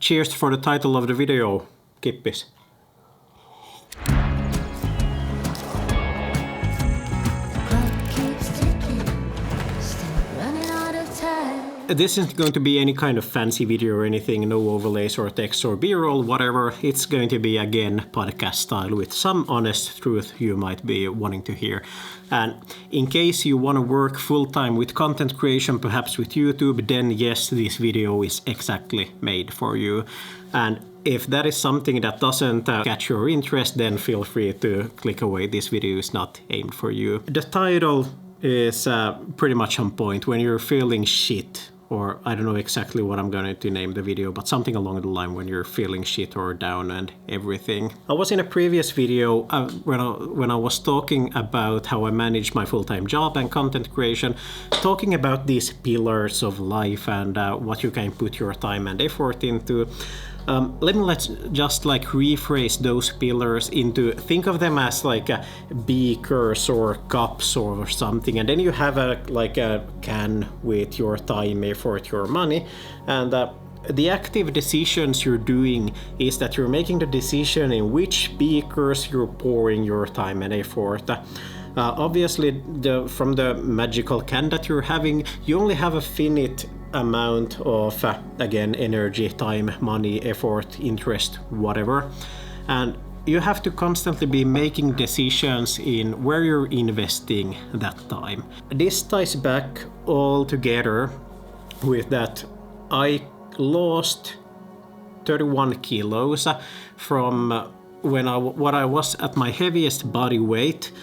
cheers for the title of the video, Kippis. This isn't going to be any kind of fancy video or anything, no overlays or text or b-roll, whatever. It's going to be, again, podcast style with some honest truth you might be wanting to hear. And in case you want to work full-time with content creation, perhaps with YouTube, then yes, this video is exactly made for you. And if that is something that doesn't catch your interest, then feel free to click away. This video is not aimed for you. The title is pretty much on point. When you're feeling shit, or I don't know exactly what I'm going to name the video, but something along the line when you're feeling shit or down and everything. I was in a previous video when I was talking about how I manage my full-time job and content creation, talking about these pillars of life and what you can put your time and effort into. Let's just like rephrase those pillars into, think of them as like beakers or cups or something, and then you have a can with your time, effort, your money, and the active decisions you're doing is that you're making the decision in which beakers you're pouring your time and effort. Obviously, from the magical can that you're having, you only have a finite amount of, again, energy, time, money, effort, interest, whatever. And you have to constantly be making decisions in where you're investing that time. This ties back all together with that I lost 31 kilos from what I was at my heaviest body weight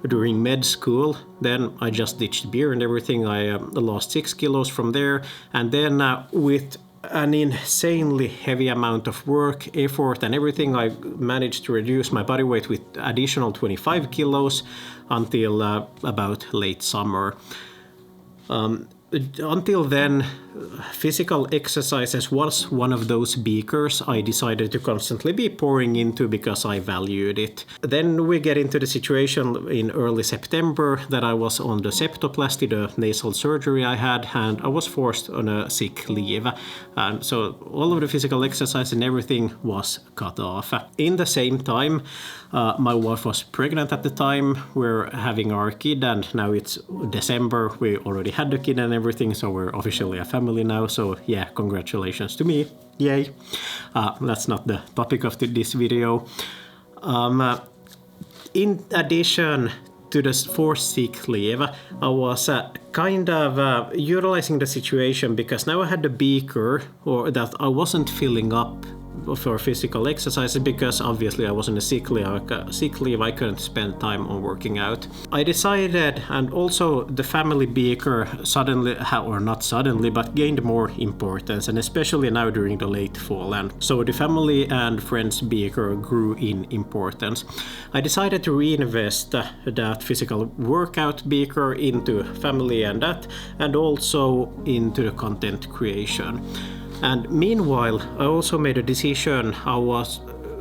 during med school. Then I just ditched beer and everything. I lost 6 kilos from there. And then with an insanely heavy amount of work, effort and everything, I managed to reduce my body weight with additional 25 kilos until about late summer. Until then, physical exercises was one of those beakers I decided to constantly be pouring into because I valued it. Then we get into the situation in early September that I was on the septoplasty, the nasal surgery I had, and I was forced on a sick leave. And so all of the physical exercise and everything was cut off. In the same time, my wife was pregnant at the time. We're having our kid, and now it's December. We already had the kid and everything, so we're officially a family now. So yeah, congratulations to me. Yay. That's not the topic of this video. In addition to the forced sick leave, I was kind of utilizing the situation because now I had the beaker, or that I wasn't filling up for physical exercises because obviously I was on a sick leave. I couldn't spend time on working out. I decided, and also the family beaker suddenly, or not suddenly, but gained more importance, and especially now during the late fall. And so the family and friends beaker grew in importance. I decided to reinvest that physical workout beaker into family and that, and also into the content creation. And meanwhile, I also made a decision I was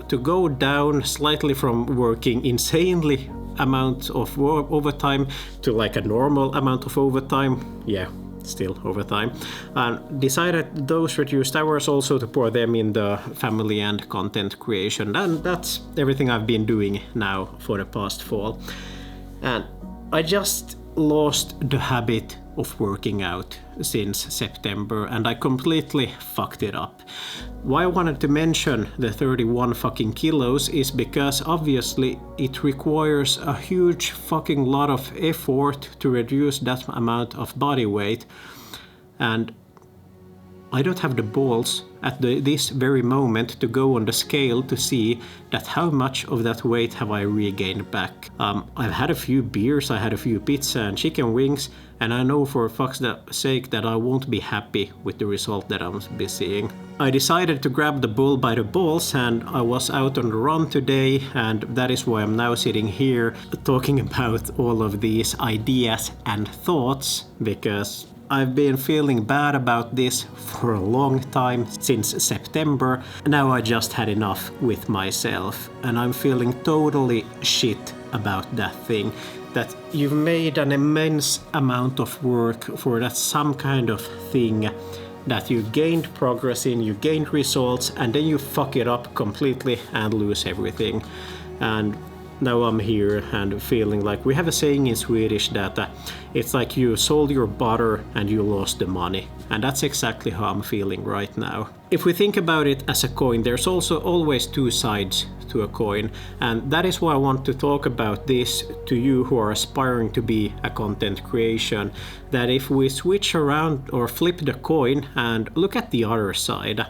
to go down slightly from working insanely amount of overtime to like a normal amount of overtime. Yeah, still overtime. And decided those reduced hours also to pour them in the family and content creation. And that's everything I've been doing now for the past fall. And I just lost the habit of working out since September, and I completely fucked it up. Why I wanted to mention the 31 fucking kilos is because obviously it requires a huge fucking lot of effort to reduce that amount of body weight, and I don't have the balls at this very moment to go on the scale to see that how much of that weight have I regained back. I've had a few beers, I had a few pizza and chicken wings, and I know for fuck's sake that I won't be happy with the result that I'm seeing. I decided to grab the bull by the balls, and I was out on the run today, and that is why I'm now sitting here talking about all of these ideas and thoughts, because I've been feeling bad about this for a long time, since September. Now I just had enough with myself, and I'm feeling totally shit about that thing. That you've made an immense amount of work for that some kind of thing that you gained progress in, you gained results, and then you fuck it up completely and lose everything. And now I'm here and feeling like we have a saying in Swedish that it's like you sold your butter and you lost the money. And that's exactly how I'm feeling right now. If we think about it as a coin, there's also always two sides to a coin. And that is why I want to talk about this to you who are aspiring to be a content creation. That if we switch around or flip the coin and look at the other side,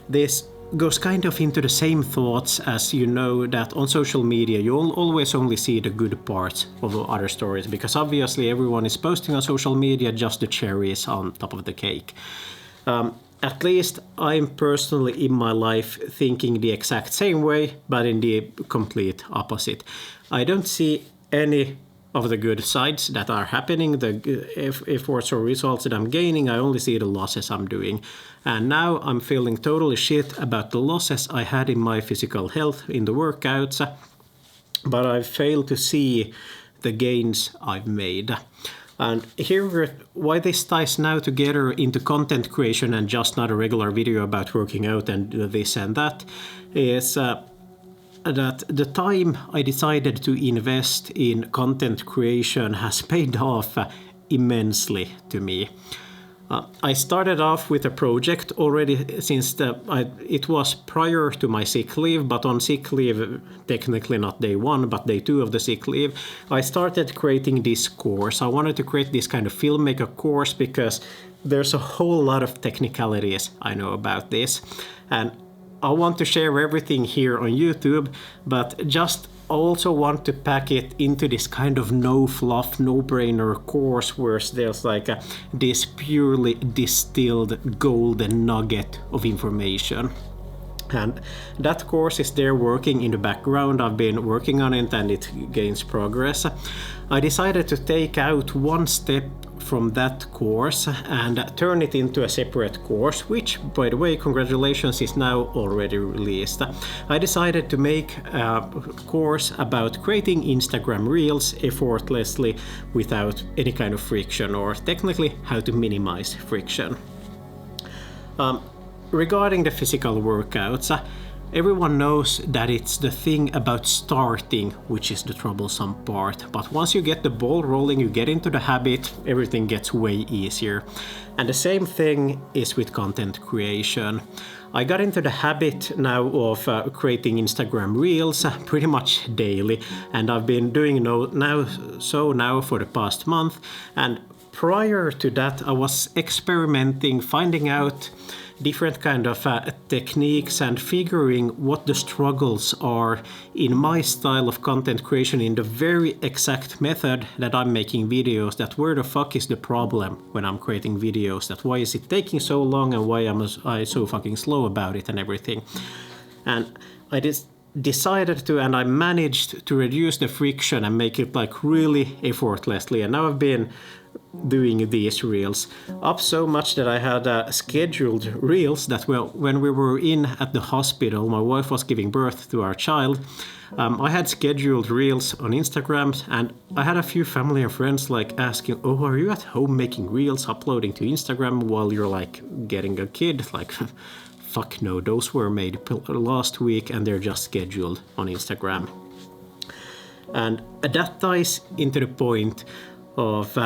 this goes kind of into the same thoughts as you know that on social media you always only see the good parts of other stories, because obviously everyone is posting on social media just the cherries on top of the cake. At least I'm personally in my life thinking the exact same way, but in the complete opposite. I don't see any of the good sides that are happening, the efforts or results that I'm gaining. I only see the losses I'm doing. And now I'm feeling totally shit about the losses I had in my physical health, in the workouts, but I fail to see the gains I've made. And here, why this ties now together into content creation and just not a regular video about working out and this and that, is that the time I decided to invest in content creation has paid off immensely to me. I started off with a project already since it was prior to my sick leave, but on sick leave, technically not day 1, but day 2 of the sick leave, I started creating this course. I wanted to create this kind of filmmaker course because there's a whole lot of technicalities I know about this. And I want to share everything here on YouTube, but just also want to pack it into this kind of no fluff, no brainer course where there's like this purely distilled golden nugget of information. And that course is there working in the background. I've been working on it and it gains progress. I decided to take out one step from that course and turn it into a separate course, which, by the way, congratulations, is now already released. I decided to make a course about creating Instagram Reels effortlessly without any kind of friction, or technically how to minimize friction. Regarding the physical workouts, everyone knows that it's the thing about starting which is the troublesome part. But once you get the ball rolling, you get into the habit, everything gets way easier. And the same thing is with content creation. I got into the habit now of creating Instagram Reels pretty much daily, and I've been doing now for the past month. And prior to that, I was experimenting, finding out different kind of techniques and figuring what the struggles are in my style of content creation, in the very exact method that I'm making videos, that where the fuck is the problem when I'm creating videos, that why is it taking so long and why am I so fucking slow about it and everything. And I decided to, and I managed to reduce the friction and make it like really effortlessly. And now I've been doing these reels up so much that I had scheduled reels that when we were in at the hospital, my wife was giving birth to our child. I had scheduled reels on Instagram, and I had a few family and friends like asking, "Oh, are you at home making reels, uploading to Instagram while you're like getting a kid?" Like, fuck no, those were made last week and they're just scheduled on Instagram. And that ties into the point of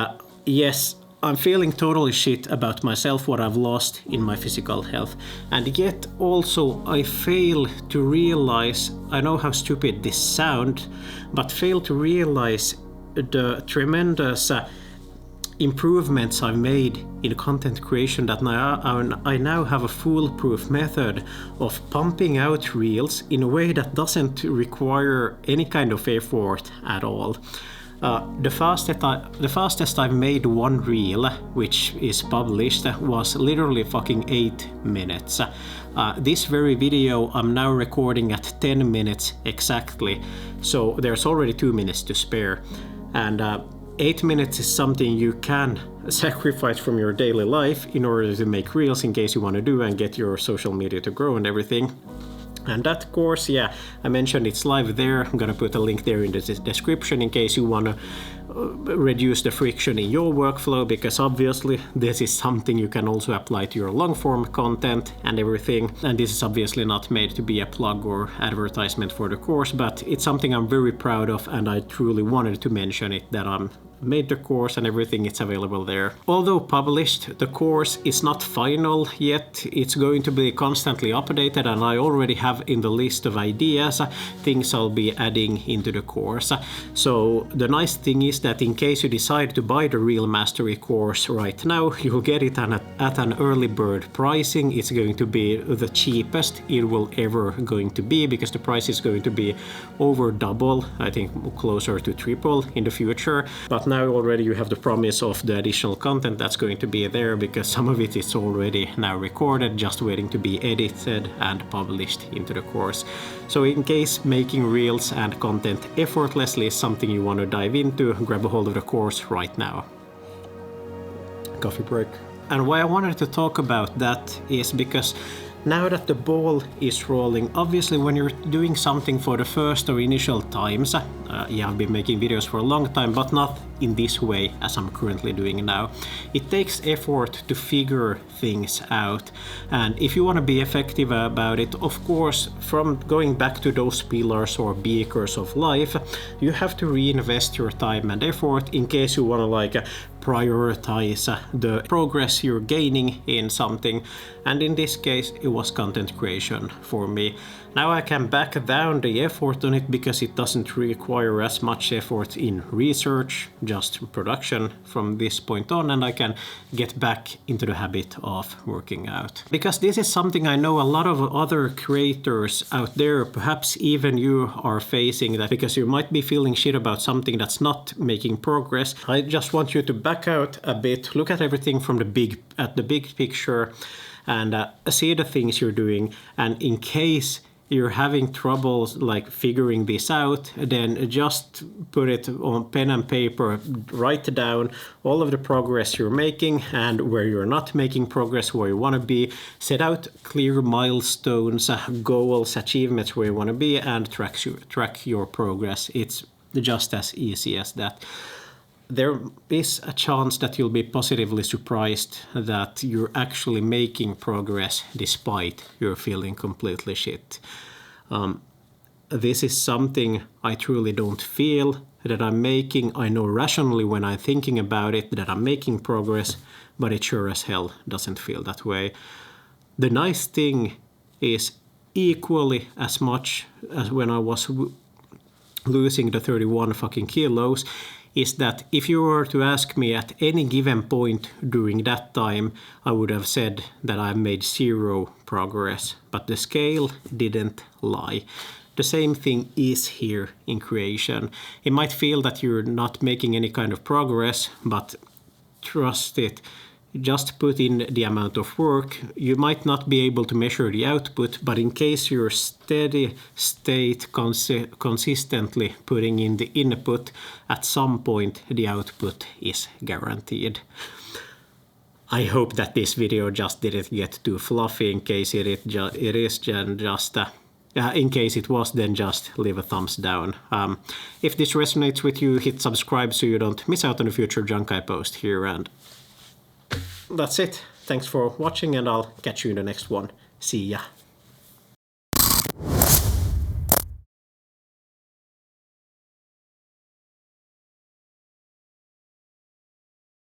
yes, I'm feeling totally shit about myself, what I've lost in my physical health. And yet also I fail to realize, I know how stupid this sounds, but fail to realize the tremendous improvements I've made in content creation, that I now have a foolproof method of pumping out reels in a way that doesn't require any kind of effort at all. The fastest I've made one reel, which is published, was literally fucking 8 minutes. This very video I'm now recording at 10 minutes exactly, so there's already 2 minutes to spare. And 8 minutes is something you can sacrifice from your daily life in order to make reels in case you want to do and get your social media to grow and everything. And that course, yeah, I mentioned it's live there. I'm gonna put a link there in the description in case you wanna reduce the friction in your workflow, because obviously this is something you can also apply to your long form content and everything. And this is obviously not made to be a plug or advertisement for the course, but it's something I'm very proud of, and I truly wanted to mention it, that I'm made the course and everything, it's available there. Although published, the course is not final yet. It's going to be constantly updated, and I already have in the list of ideas things I'll be adding into the course. So the nice thing is that in case you decide to buy the Real Mastery course right now, you'll get it at an early bird pricing. It's going to be the cheapest it will ever going to be, because the price is going to be over double, I think closer to triple in the future. But now already you have the promise of the additional content that's going to be there, because some of it is already now recorded, just waiting to be edited and published into the course. So in case making reels and content effortlessly is something you want to dive into, grab a hold of the course right now. Coffee break. And why I wanted to talk about that is because now that the ball is rolling, obviously when you're doing something for the first or initial times, I've been making videos for a long time, but not in this way as I'm currently doing now. It takes effort to figure things out, and if you want to be effective about it, of course, from going back to those pillars or beacons of life, you have to reinvest your time and effort in case you want to prioritize the progress you're gaining in something. And in this case, it was content creation for me. Now I can back down the effort on it because it doesn't require as much effort in research, just production from this point on, and I can get back into the habit of working out. Because this is something I know a lot of other creators out there, perhaps even you are facing that, because you might be feeling shit about something that's not making progress. I just want you to back out a bit, look at everything from the big picture, and see the things you're doing. And in case you're having troubles figuring this out, then just put it on pen and paper, write down all of the progress you're making and where you're not making progress, where you want to be, set out clear milestones, goals, achievements where you want to be, and track your progress. It's just as easy as that. There is a chance that you'll be positively surprised that you're actually making progress despite you're feeling completely shit. This is something I truly don't feel that I'm making. I know rationally when I'm thinking about it that I'm making progress, but it sure as hell doesn't feel that way. The nice thing is, equally as much as when I was losing the 31 fucking kilos, is that if you were to ask me at any given point during that time, I would have said that I made zero progress, but the scale didn't lie. The same thing is here in creation. It might feel that you're not making any kind of progress, but trust it. Just put in the amount of work. You might not be able to measure the output, but in case you're steady state consistently putting in the input, at some point the output is guaranteed. I hope that this video just didn't get too fluffy. In case it is, just in case it was, then just leave a thumbs down. If this resonates with you, hit subscribe so you don't miss out on the future junk I post here, and that's it. Thanks for watching, and I'll catch you in the next one. See ya.